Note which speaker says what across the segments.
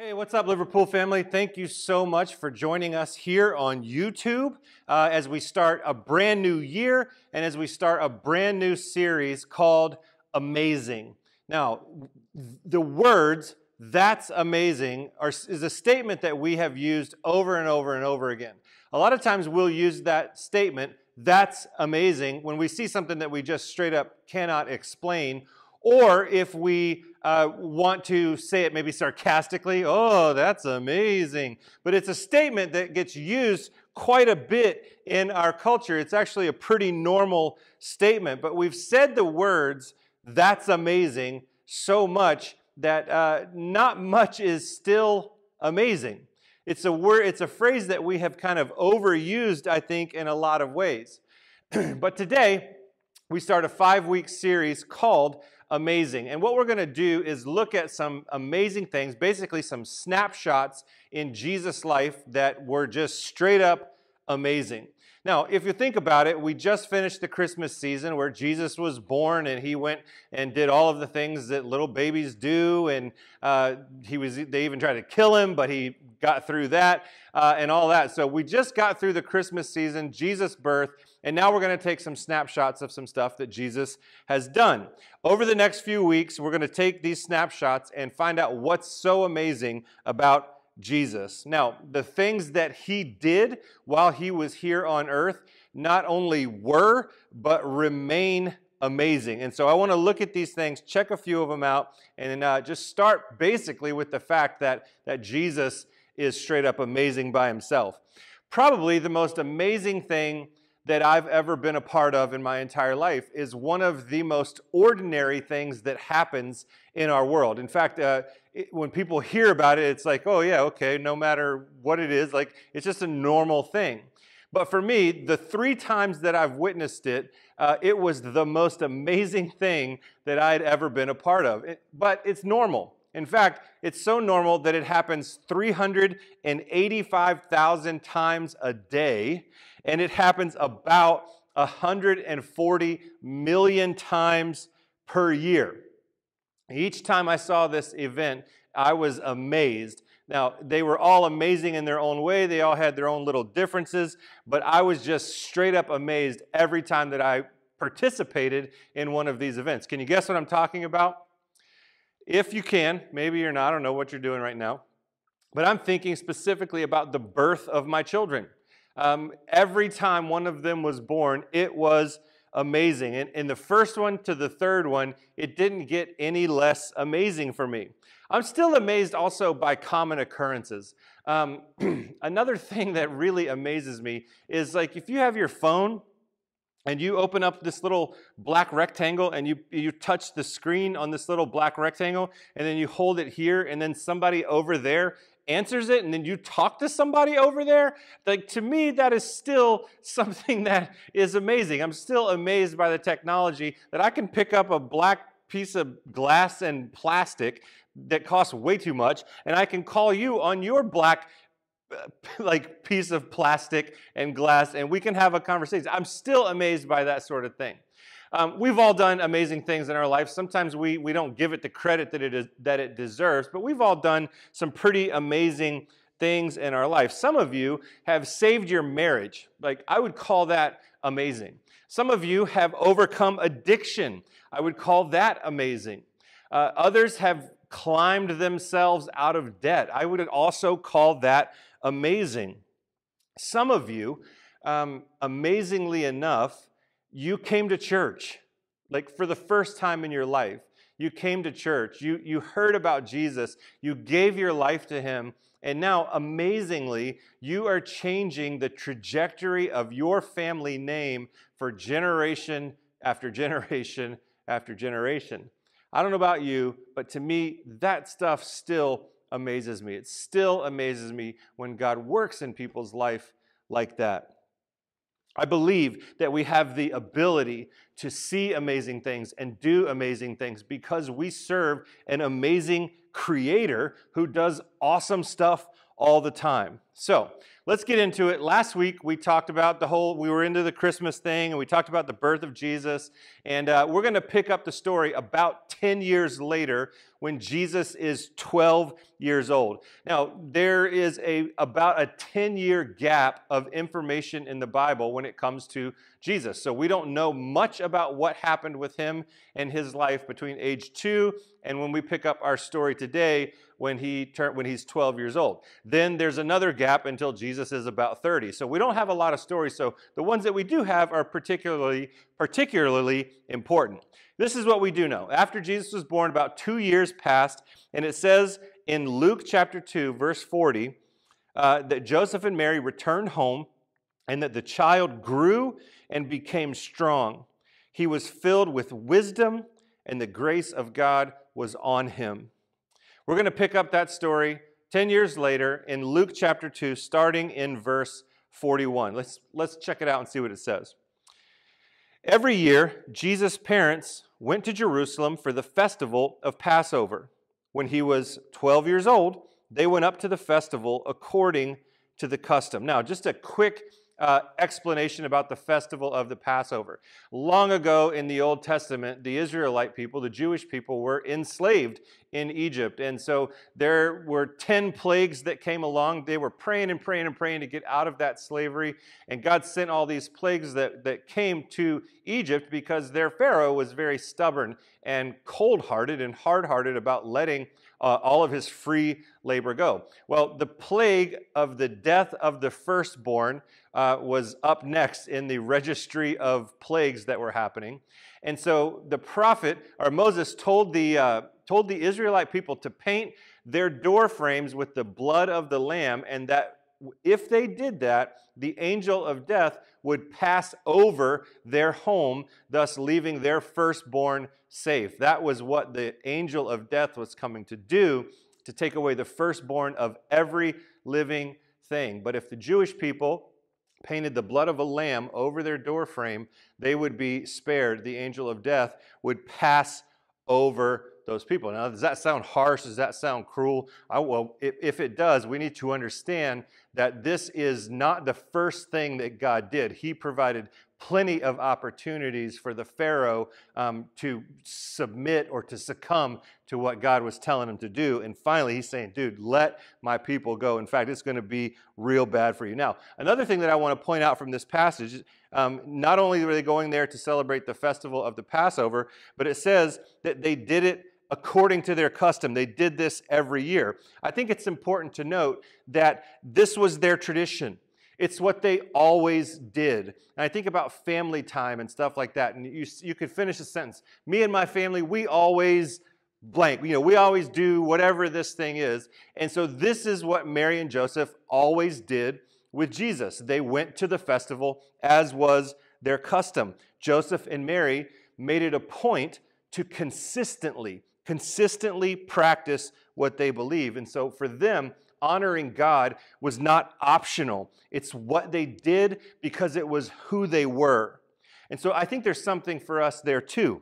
Speaker 1: Hey, what's up, Liverpool family? Thank you so much for joining us here on YouTube as we start a brand new year and as we start a brand new series called Amazing. Now, the words, "that's amazing," is a statement that we have used over and over and over again. A lot of times we'll use that statement, "that's amazing," when we see something that we just straight up cannot explain, or if we want to say it maybe sarcastically, "Oh, that's amazing." But it's a statement that gets used quite a bit in our culture. It's actually a pretty normal statement, but we've said the words, "that's amazing," so much that not much is still amazing. It's a word, it's a phrase that we have kind of overused, I think, in a lot of ways. But today, we start a 5-week series called Amazing. And what we're going to do is look at some amazing things, basically some snapshots in Jesus' life that were just straight up amazing. Now, if you think about it, we just finished the Christmas season where Jesus was born and he went and did all of the things that little babies do. And they even tried to kill him, but he got through that and all that. So we just got through the Christmas season, Jesus' birth, and now we're going to take some snapshots of some stuff that Jesus has done. Over the next few weeks, we're going to take these snapshots and find out what's so amazing about Jesus. Now, the things that he did while he was here on earth not only were, but remain amazing. And so I want to look at these things, check a few of them out, and just start basically with the fact that Jesus is straight up amazing by himself. Probably the most amazing thing that I've ever been a part of in my entire life is one of the most ordinary things that happens in our world. In fact, when people hear about it, it's like, oh yeah, okay, no matter what it is, like it's just a normal thing. But for me, the 3 times that I've witnessed it, it was the most amazing thing that I'd ever been a part of. But it's normal. In fact, it's so normal that it happens 385,000 times a day, and it happens about 140 million times per year. Each time I saw this event, I was amazed. Now, they were all amazing in their own way. They all had their own little differences, but I was just straight up amazed every time that I participated in one of these events. Can you guess what I'm talking about? If you can, maybe you're not, I don't know what you're doing right now, but I'm thinking specifically about the birth of my children. Every time one of them was born, it was amazing. And in the first one to the third one, it didn't get any less amazing for me. I'm still amazed also by common occurrences. Another thing that really amazes me is like if you have your phone and you open up this little black rectangle and you touch the screen on this little black rectangle and then you hold it here and then somebody over there answers it and then you talk to somebody over there. Like to me, that is still something that is amazing. I'm still amazed by the technology that I can pick up a black piece of glass and plastic that costs way too much and I can call you on your black like piece of plastic and glass, and we can have a conversation. I'm still amazed by that sort of thing. We've all done amazing things in our life. Sometimes we don't give it the credit that it deserves, but we've all done some pretty amazing things in our life. Some of you have saved your marriage. Like I would call that amazing. Some of you have overcome addiction. I would call that amazing. Others have climbed themselves out of debt. I would also call that amazing. Some of you, amazingly enough, you came to church, like for the first time in your life. You came to church, you heard about Jesus, you gave your life to him, and now, amazingly, you are changing the trajectory of your family name for generation after generation after generation. I don't know about you, but to me, that stuff still amazes me. It still amazes me when God works in people's life like that. I believe that we have the ability to see amazing things and do amazing things because we serve an amazing creator who does awesome stuff all the time. So let's get into it. Last week we talked about we were into the Christmas thing, and we talked about the birth of Jesus. And we're going to pick up the story about 10 years later when Jesus is 12 years old. Now, there is about a 10-year gap of information in the Bible when it comes to Jesus. So we don't know much about what happened with him and his life between age 2 and when we pick up our story today when he's 12 years old. Then there's another gap until Jesus is about 30. So we don't have a lot of stories. So the ones that we do have are particularly important. This is what we do know. After Jesus was born, about 2 years passed, and it says in Luke chapter 2, verse 40, that Joseph and Mary returned home and that the child grew and became strong. He was filled with wisdom, and the grace of God was on him. We're going to pick up that story 10 years later in Luke chapter 2, starting in verse 41. Let's check it out and see what it says. Every year, Jesus' parents went to Jerusalem for the festival of Passover. When he was 12 years old, they went up to the festival according to the custom. Now, just a quick explanation about the festival of the Passover. Long ago in the Old Testament, the Israelite people, the Jewish people, were enslaved in Egypt. And so there were 10 plagues that came along. They were praying and praying and praying to get out of that slavery. And God sent all these plagues that came to Egypt because their Pharaoh was very stubborn and cold-hearted and hard-hearted about letting all of his free labor go. Well, the plague of the death of the firstborn was up next in the registry of plagues that were happening. And so the prophet, or Moses, told the Israelite people to paint their door frames with the blood of the lamb, and that if they did that, the angel of death would pass over their home, thus leaving their firstborn safe. That was what the angel of death was coming to do, to take away the firstborn of every living thing. But if the Jewish people painted the blood of a lamb over their door frame, they would be spared. The angel of death would pass over those people. Now, does that sound harsh? Does that sound cruel? Well, if it does, we need to understand that this is not the first thing that God did. He provided plenty of opportunities for the Pharaoh to submit or to succumb to what God was telling him to do. And finally, he's saying, dude, let my people go. In fact, it's going to be real bad for you. Now, another thing that I want to point out from this passage, not only were they going there to celebrate the festival of the Passover, but it says that they did it according to their custom. They did this every year. I think it's important to note that this was their tradition. It's what they always did. And I think about family time and stuff like that. And you could finish a sentence. Me and my family, we always blank. We always do whatever this thing is. And so this is what Mary and Joseph always did with Jesus. They went to the festival as was their custom. Joseph and Mary made it a point to consistently practice what they believe. And so for them, honoring God was not optional. It's what they did because it was who they were. And so I think there's something for us there too.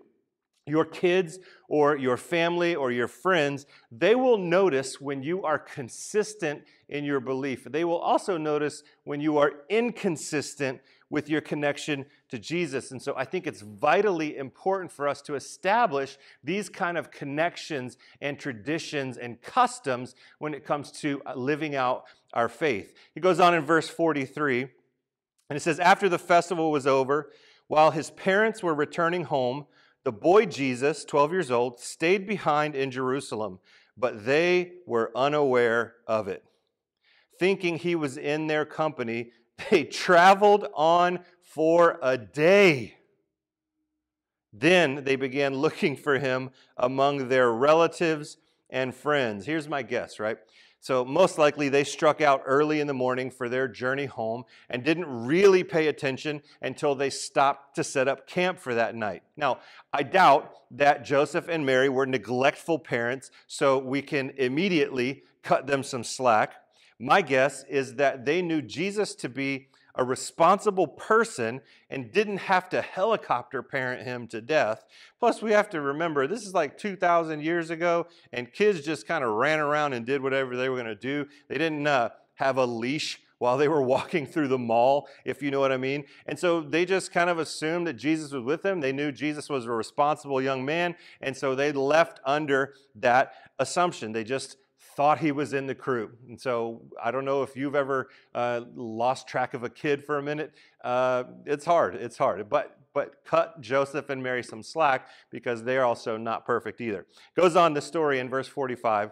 Speaker 1: Your kids or your family or your friends, they will notice when you are consistent in your belief. They will also notice when you are inconsistent with your connection to Jesus. And so I think it's vitally important for us to establish these kind of connections and traditions and customs when it comes to living out our faith. He goes on in verse 43, and it says, after the festival was over, while his parents were returning home, the boy Jesus, 12 years old, stayed behind in Jerusalem, but they were unaware of it. Thinking he was in their company, they traveled on for a day. Then they began looking for him among their relatives and friends. Here's my guess, right? So most likely they struck out early in the morning for their journey home and didn't really pay attention until they stopped to set up camp for that night. Now, I doubt that Joseph and Mary were neglectful parents, so we can immediately cut them some slack. My guess is that they knew Jesus to be a responsible person and didn't have to helicopter parent him to death. Plus, we have to remember, this is like 2,000 years ago, and kids just kind of ran around and did whatever they were going to do. They didn't have a leash while they were walking through the mall, if you know what I mean. And so they just kind of assumed that Jesus was with them. They knew Jesus was a responsible young man, and so they left under that assumption. They just thought he was in the crew. And so I don't know if you've ever lost track of a kid for a minute. It's hard. But cut Joseph and Mary some slack because they're also not perfect either. Goes on the story in verse 45.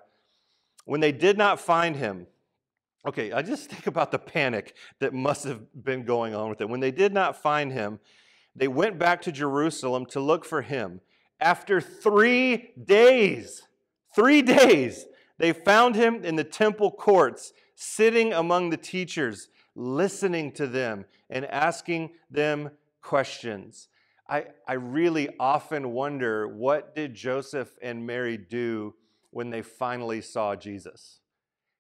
Speaker 1: When they did not find him, okay, I just think about the panic that must have been going on with it. When they did not find him, they went back to Jerusalem to look for him. After 3 days, they found him in the temple courts, sitting among the teachers, listening to them and asking them questions. I really often wonder, what did Joseph and Mary do when they finally saw Jesus?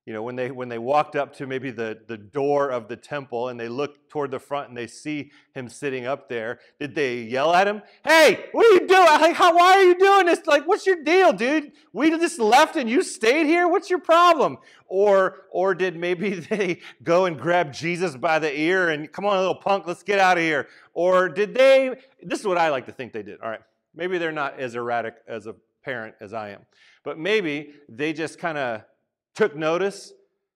Speaker 1: You know, when they walked up to maybe the door of the temple and they looked toward the front and they see him sitting up there, did they yell at him, "Hey, what are you doing? Like, why are you doing this? Like, what's your deal, dude? We just left and you stayed here? What's your problem?" Or did maybe they go and grab Jesus by the ear and, "Come on, little punk, let's get out of here"? Or did they, this is what I like to think they did, all right, maybe they're not as erratic as a parent as I am, but maybe they just kind of took notice,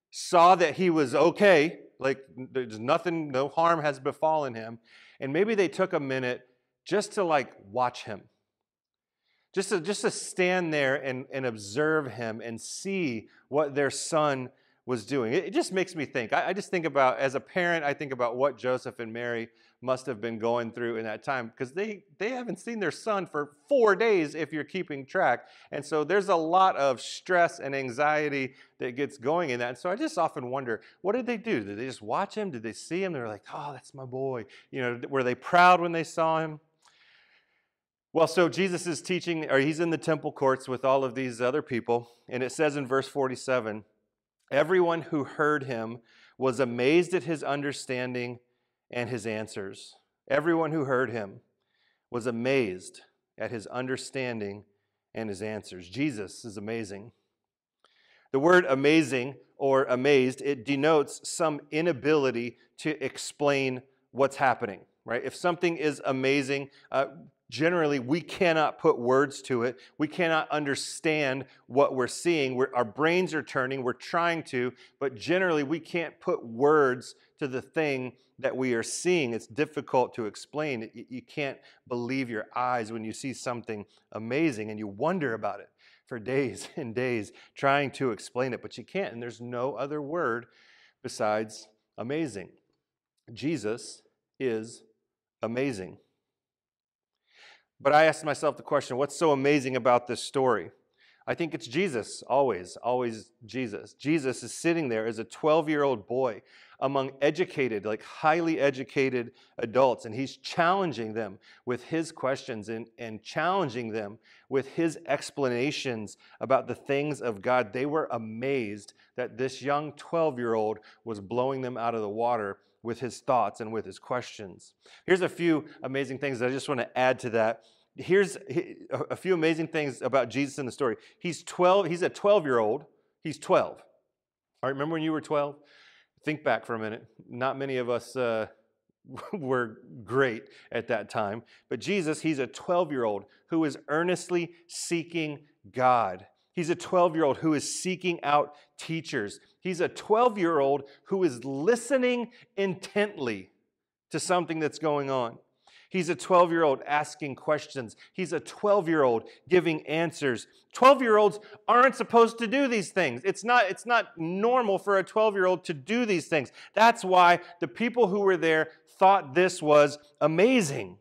Speaker 1: saw that he was okay, like there's nothing, no harm has befallen him, and maybe they took a minute just to like watch him, just to stand there and observe him and see what their son was doing. It just makes me think. I just think about, as a parent, I think about what Joseph and Mary must have been going through in that time, because they haven't seen their son for 4 days, if you're keeping track. And so there's a lot of stress and anxiety that gets going in that. And so I just often wonder, what did they do? Did they just watch him? Did they see him? They were like, "Oh, that's my boy." You know, were they proud when they saw him? Well, so Jesus is teaching, or he's in the temple courts with all of these other people. And it says in verse 47, everyone who heard him was amazed at his understanding and his answers. Everyone who heard him was amazed at his understanding and his answers. Jesus is amazing. The word amazing or amazed, it denotes some inability to explain what's happening, right? If something is amazing, generally we cannot put words to it. We cannot understand what we're seeing. Our brains are turning, we're trying to, but generally we can't put words to the thing that we are seeing. It's difficult to explain. You can't believe your eyes when you see something amazing, and you wonder about it for days and days trying to explain it, but you can't, and there's no other word besides amazing. Jesus is amazing. But I asked myself the question, what's so amazing about this story? I think it's Jesus, always Jesus. Jesus is sitting there as a 12-year-old boy among educated, like highly educated adults, and he's challenging them with his questions and challenging them with his explanations about the things of God. They were amazed that this young 12-year-old was blowing them out of the water with his thoughts and with his questions. Here's a few amazing things that I just want to add to that. Here's a few amazing things about Jesus in the story. He's 12. He's a 12-year-old. He's 12. All right, remember when you were 12? Think back for a minute. Not many of us were great at that time. But Jesus, he's a 12-year-old who is earnestly seeking God. He's a 12-year-old who is seeking out teachers. He's a 12-year-old who is listening intently to something that's going on. He's a 12-year-old asking questions. He's a 12-year-old giving answers. 12-year-olds aren't supposed to do these things. It's not normal for a 12-year-old to do these things. That's why the people who were there thought this was amazing.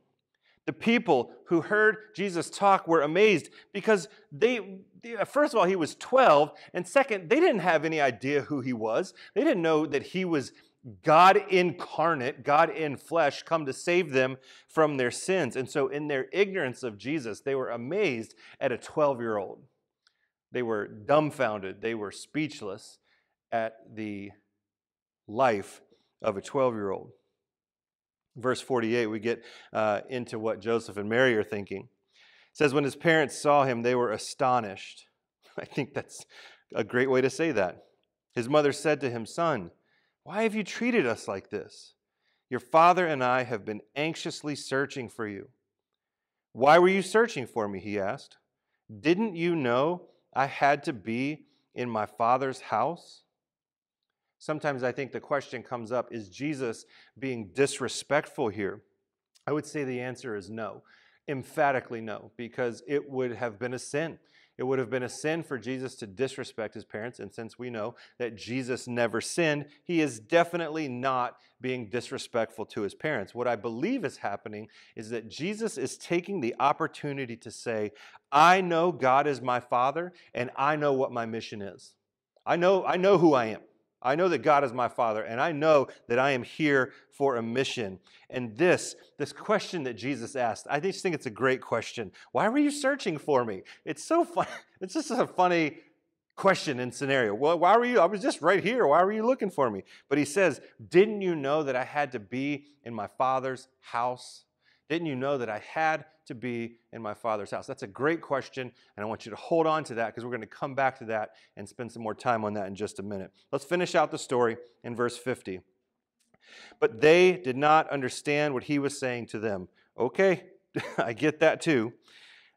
Speaker 1: The people who heard Jesus talk were amazed because first of all, he was 12, and second, they didn't have any idea who he was. They didn't know that he was God incarnate, God in flesh, come to save them from their sins. And so in their ignorance of Jesus, they were amazed at a 12-year-old. They were dumbfounded. They were speechless at the life of a 12-year-old. Verse 48, we get into what Joseph and Mary are thinking. It says, when his parents saw him, they were astonished. I think that's a great way to say that. His mother said to him, "Son, Why have you treated us like this? Your father and I have been anxiously searching for you." "Why were you searching for me?" he asked. "Didn't you know I had to be in my Father's house?" Sometimes I think the question comes up, is Jesus being disrespectful here? I would say the answer is no, emphatically no, because it would have been a sin. It would have been a sin for Jesus to disrespect his parents, and since we know that Jesus never sinned, he is definitely not being disrespectful to his parents. What I believe is happening is that Jesus is taking the opportunity to say, I know God is my Father, and I know what my mission is. I know who I am. I know that God is my Father, and I know that I am here for a mission. And this question that Jesus asked, I just think it's a great question. Why were you searching for me? It's so fun. It's just a funny question and scenario. Well, why were you? I was just right here. Why were you looking for me? But he says, didn't you know that I had to be in my Father's house? Didn't you know that I had to be in my Father's house? That's a great question, and I want you to hold on to that because we're going to come back to that and spend some more time on that in just a minute. Let's finish out the story in verse 50. But they did not understand what he was saying to them. Okay, I get that too.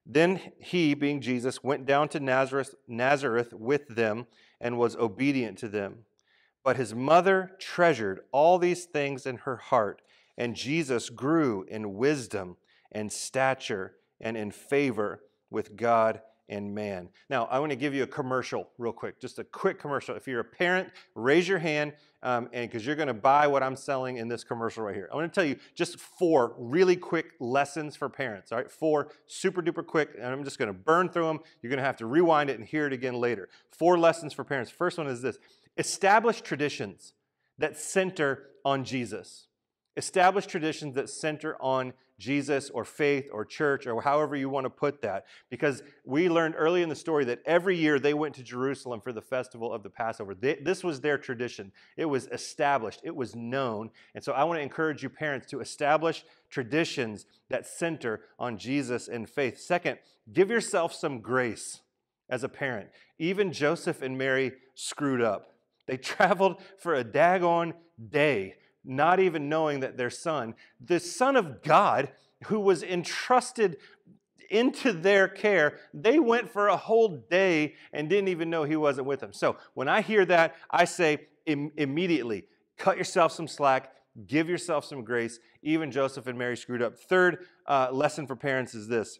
Speaker 1: Then he, being Jesus, went down to Nazareth with them and was obedient to them. But his mother treasured all these things in her heart, and Jesus grew in wisdom and stature and in favor with God and man. Now, I want to give you a commercial real quick, just a quick commercial. If you're a parent, raise your hand, and because you're going to buy what I'm selling in this commercial right here. I want to tell you just 4 really quick lessons for parents, all right? 4 super duper quick, and I'm just going to burn through them. You're going to have to rewind it and hear it again later. 4 lessons for parents. First one is this: establish traditions that center on Jesus. Establish traditions that center on Jesus or faith or church or however you want to put that. Because we learned early in the story that every year they went to Jerusalem for the festival of the Passover. This was their tradition. It was established. It was known. And so I want to encourage you parents to establish traditions that center on Jesus and faith. Second, give yourself some grace as a parent. Even Joseph and Mary screwed up. They traveled for a daggone day, not even knowing that their son, the Son of God, who was entrusted into their care, they went for a whole day and didn't even know he wasn't with them. So when I hear that, I say immediately, cut yourself some slack, give yourself some grace. Even Joseph and Mary screwed up. Third lesson for parents is this: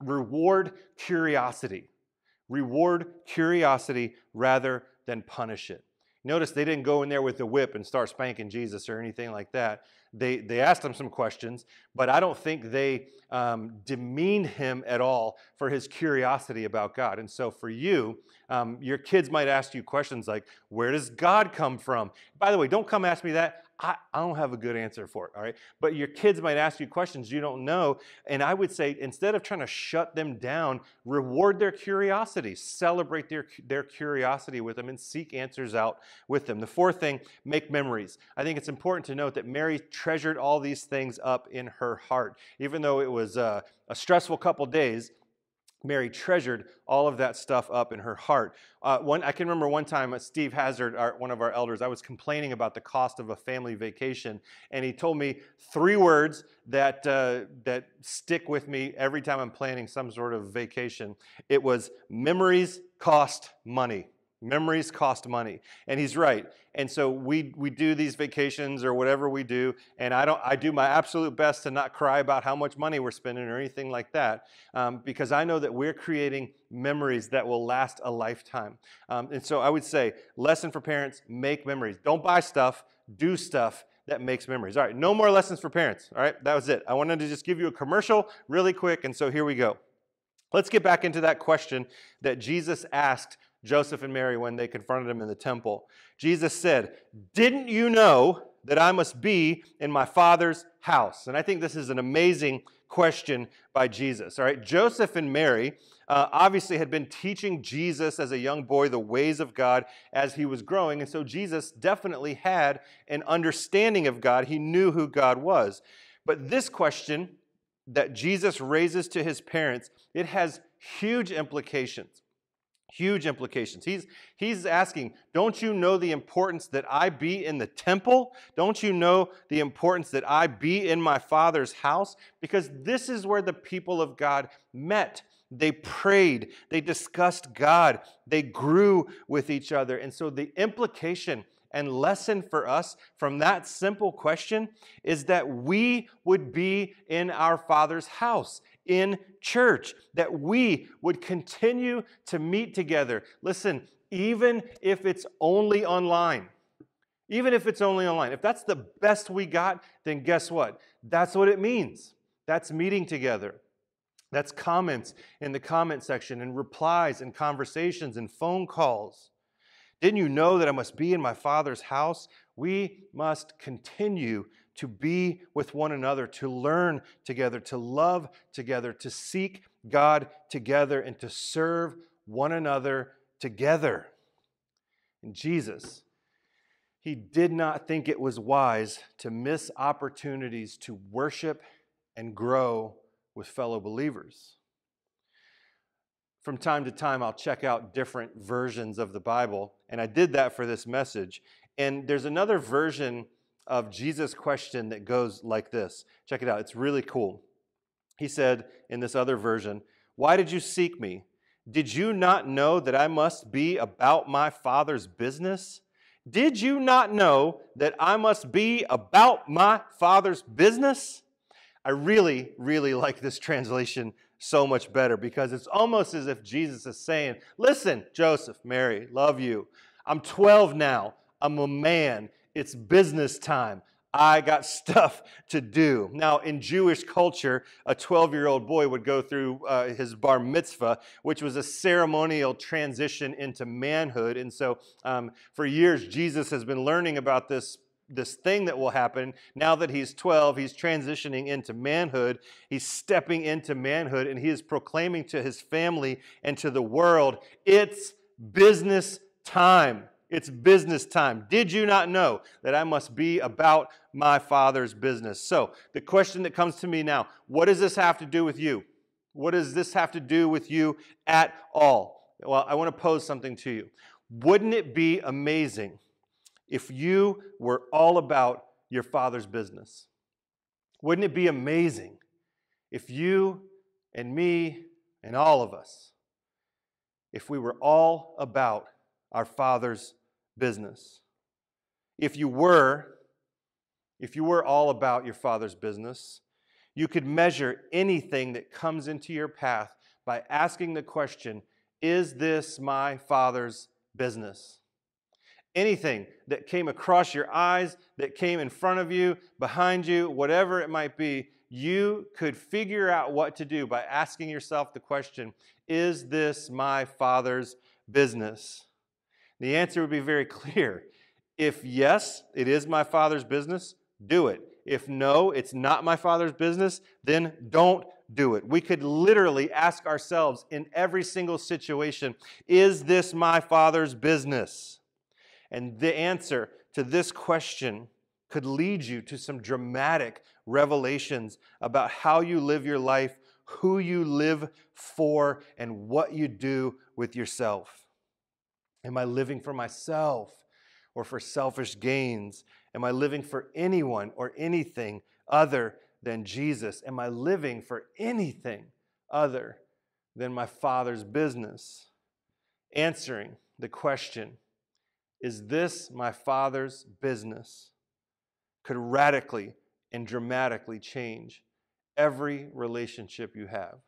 Speaker 1: reward curiosity. Reward curiosity rather than punish it. Notice they didn't go in there with the whip and start spanking Jesus or anything like that. They asked him some questions, but I don't think they demeaned him at all for his curiosity about God. And so for you, your kids might ask you questions like, where does God come from? By the way, don't come ask me that. I don't have a good answer for it, all right? But your kids might ask you questions you don't know, and I would say instead of trying to shut them down, reward their curiosity, celebrate their curiosity with them, and seek answers out with them. The fourth thing, make memories. I think it's important to note that Mary treasured all these things up in her heart. Even though it was a stressful couple days, Mary treasured all of that stuff up in her heart. I can remember one time, Steve Hazard, one of our elders, I was complaining about the cost of a family vacation, and he told me 3 words that stick with me every time I'm planning some sort of vacation. It was, memories cost money. Memories cost money. And he's right. And so we do these vacations or whatever we do, and I do my absolute best to not cry about how much money we're spending or anything like that, because I know that we're creating memories that will last a lifetime. And so I would say, lesson for parents, make memories. Don't buy stuff, do stuff that makes memories. All right, no more lessons for parents. All right, that was it. I wanted to just give you a commercial really quick, and so here we go. Let's get back into that question that Jesus asked Joseph and Mary when they confronted him in the temple. Jesus said, didn't you know that I must be in my Father's house? And I think this is an amazing question by Jesus. All right, Joseph and Mary obviously had been teaching Jesus as a young boy the ways of God as he was growing. And so Jesus definitely had an understanding of God. He knew who God was. But this question that Jesus raises to his parents, it has huge implications. Huge implications. He's asking, don't you know the importance that I be in the temple? Don't you know the importance that I be in my Father's house? Because this is where the people of God met. They prayed. They discussed God. They grew with each other. And so the implication and lesson for us from that simple question is that we would be in our Father's house, in church, that we would continue to meet together. Listen, even if it's only online, if that's the best we got, then guess what? That's what it means. That's meeting together. That's comments in the comment section and replies and conversations and phone calls. Didn't you know that I must be in my Father's house? We must continue to be with one another, to learn together, to love together, to seek God together, and to serve one another together. And Jesus, he did not think it was wise to miss opportunities to worship and grow with fellow believers. From time to time, I'll check out different versions of the Bible, and I did that for this message. And there's another version of Jesus' question that goes like this. Check it out. It's really cool. He said in this other version, "Why did you seek me? Did you not know that I must be about my Father's business? Did you not know that I must be about my Father's business?" I really, really like this translation so much better because it's almost as if Jesus is saying, listen, Joseph, Mary, love you. I'm 12 now. I'm a man. It's business time. I got stuff to do. Now, in Jewish culture, a 12-year-old boy would go through his bar mitzvah, which was a ceremonial transition into manhood. And so for years, Jesus has been learning about this thing that will happen. Now that he's 12, he's transitioning into manhood. He's stepping into manhood, and he is proclaiming to his family and to the world, it's business time. It's business time. Did you not know that I must be about my Father's business? So the question that comes to me now, what does this have to do with you? What does this have to do with you at all? Well, I want to pose something to you. Wouldn't it be amazing if you were all about your Father's business? Wouldn't it be amazing if you and me and all of us, if we were all about our Father's business? If you were all about your Father's business, you could measure anything that comes into your path by asking the question, is this my Father's business? Anything that came across your eyes, that came in front of you, behind you, whatever it might be, you could figure out what to do by asking yourself the question, is this my Father's business? The answer would be very clear. If yes, it is my Father's business, do it. If no, it's not my Father's business, then don't do it. We could literally ask ourselves in every single situation, is this my Father's business? And the answer to this question could lead you to some dramatic revelations about how you live your life, who you live for, and what you do with yourself. Am I living for myself or for selfish gains? Am I living for anyone or anything other than Jesus? Am I living for anything other than my Father's business? Answering the question, is this my Father's business, could radically and dramatically change every relationship you have.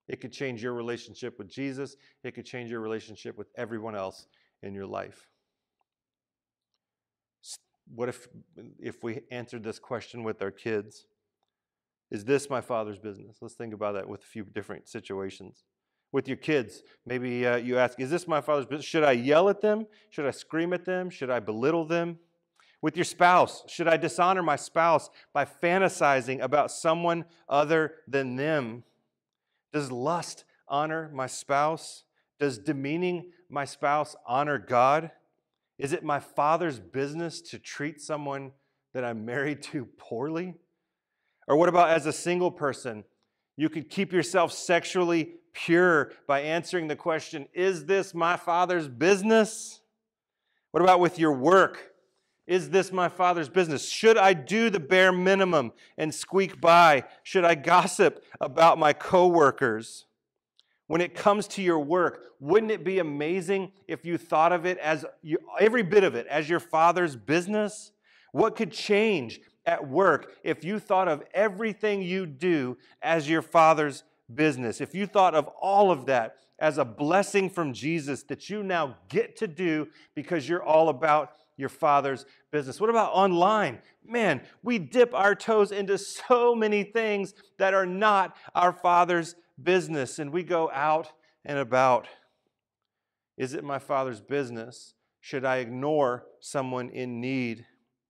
Speaker 1: It could change your relationship with Jesus. It could change your relationship with everyone else in your life. What if we answered this question with our kids? Is this my Father's business? Let's think about that with a few different situations. With your kids, maybe you ask, is this my Father's business? Should I yell at them? Should I scream at them? Should I belittle them? With your spouse, should I dishonor my spouse by fantasizing about someone other than them? Does lust honor my spouse? Does demeaning my spouse honor God? Is it my Father's business to treat someone that I'm married to poorly? Or what about as a single person? You could keep yourself sexually pure by answering the question, is this my Father's business? What about with your work? Is this my Father's business? Should I do the bare minimum and squeak by? Should I gossip about my coworkers? When it comes to your work, wouldn't it be amazing if you thought of it as every bit of it as your Father's business? What could change at work if you thought of everything you do as your Father's business? If you thought of all of that as a blessing from Jesus that you now get to do because you're all about your Father's business. What about online? Man, we dip our toes into so many things that are not our Father's business, and we go out and about. Is it my Father's business? Should I ignore someone in need?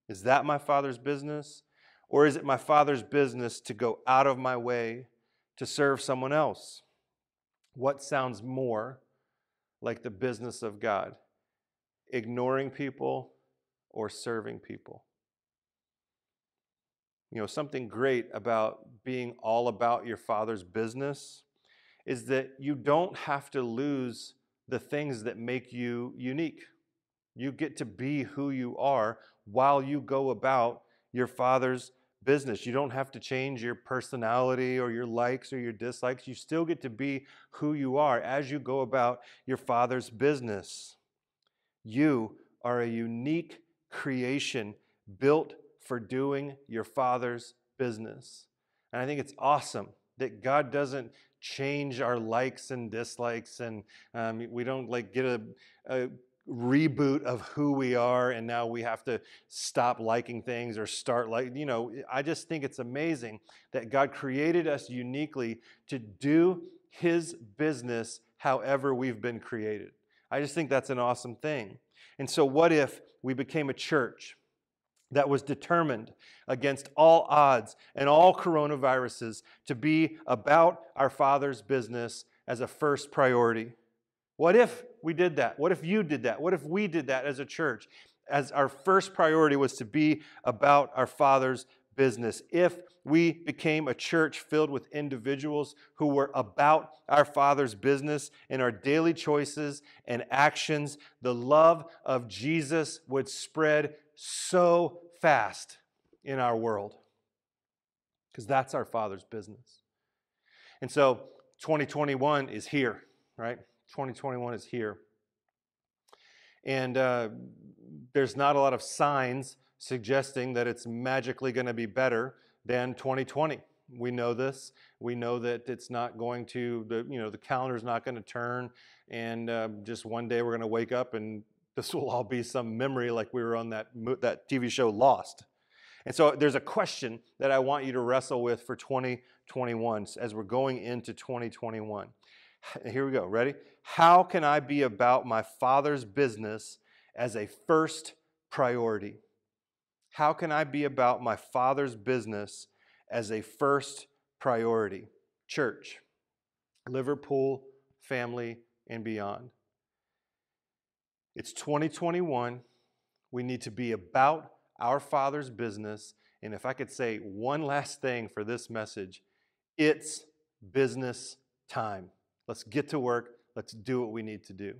Speaker 1: Is that my Father's business? Or is it my Father's business to go out of my way to serve someone else? What sounds more like the business of God? Ignoring people or serving people? You know, something great about being all about your Father's business is that you don't have to lose the things that make you unique. You get to be who you are while you go about your Father's business. You don't have to change your personality or your likes or your dislikes. You still get to be who you are as you go about your Father's business. You are a unique creation built for doing your Father's business. And I think it's awesome that God doesn't change our likes and dislikes, and we don't like get a reboot of who we are and now we have to stop liking things or start I just think it's amazing that God created us uniquely to do His business however we've been created. I just think that's an awesome thing. And so what if we became a church that was determined against all odds and all coronaviruses to be about our Father's business as a first priority? What if we did that? What if you did that? What if we did that as a church? As our first priority was to be about our Father's business. If we became a church filled with individuals who were about our Father's business in our daily choices and actions, the love of Jesus would spread so fast in our world, because that's our Father's business. And so 2021 is here, right? 2021 is here. And there's not a lot of signs suggesting that it's magically going to be better than 2020. We know this. We know that it's not going to, the calendar's not going to turn, and just one day we're going to wake up and this will all be some memory like we were on that TV show Lost. And so there's a question that I want you to wrestle with for 2021 as we're going into 2021. Here we go. Ready? How can I be about my Father's business as a first priority? How can I be about my Father's business as a first priority? Church, Liverpool, family, and beyond. It's 2021. We need to be about our Father's business. And if I could say one last thing for this message, it's business time. Let's get to work. Let's do what we need to do.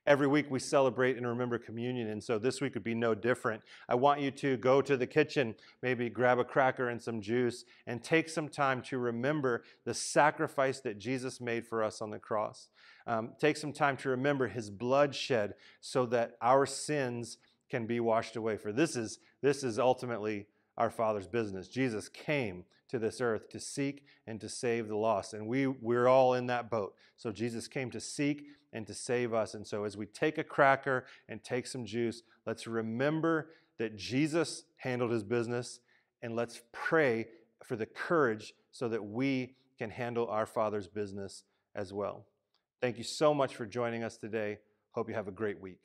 Speaker 1: Every week we celebrate and remember communion, and so this week would be no different. I want you to go to the kitchen, maybe grab a cracker and some juice, and take some time to remember the sacrifice that Jesus made for us on the cross. Take some time to remember His blood shed so that our sins can be washed away. For this is ultimately our Father's business. Jesus came to this earth to seek and to save the lost, and we're all in that boat. So Jesus came to seek and to save us. And so as we take a cracker and take some juice, let's remember that Jesus handled His business, and let's pray for the courage so that we can handle our Father's business as well. Thank you so much for joining us today. Hope you have a great week.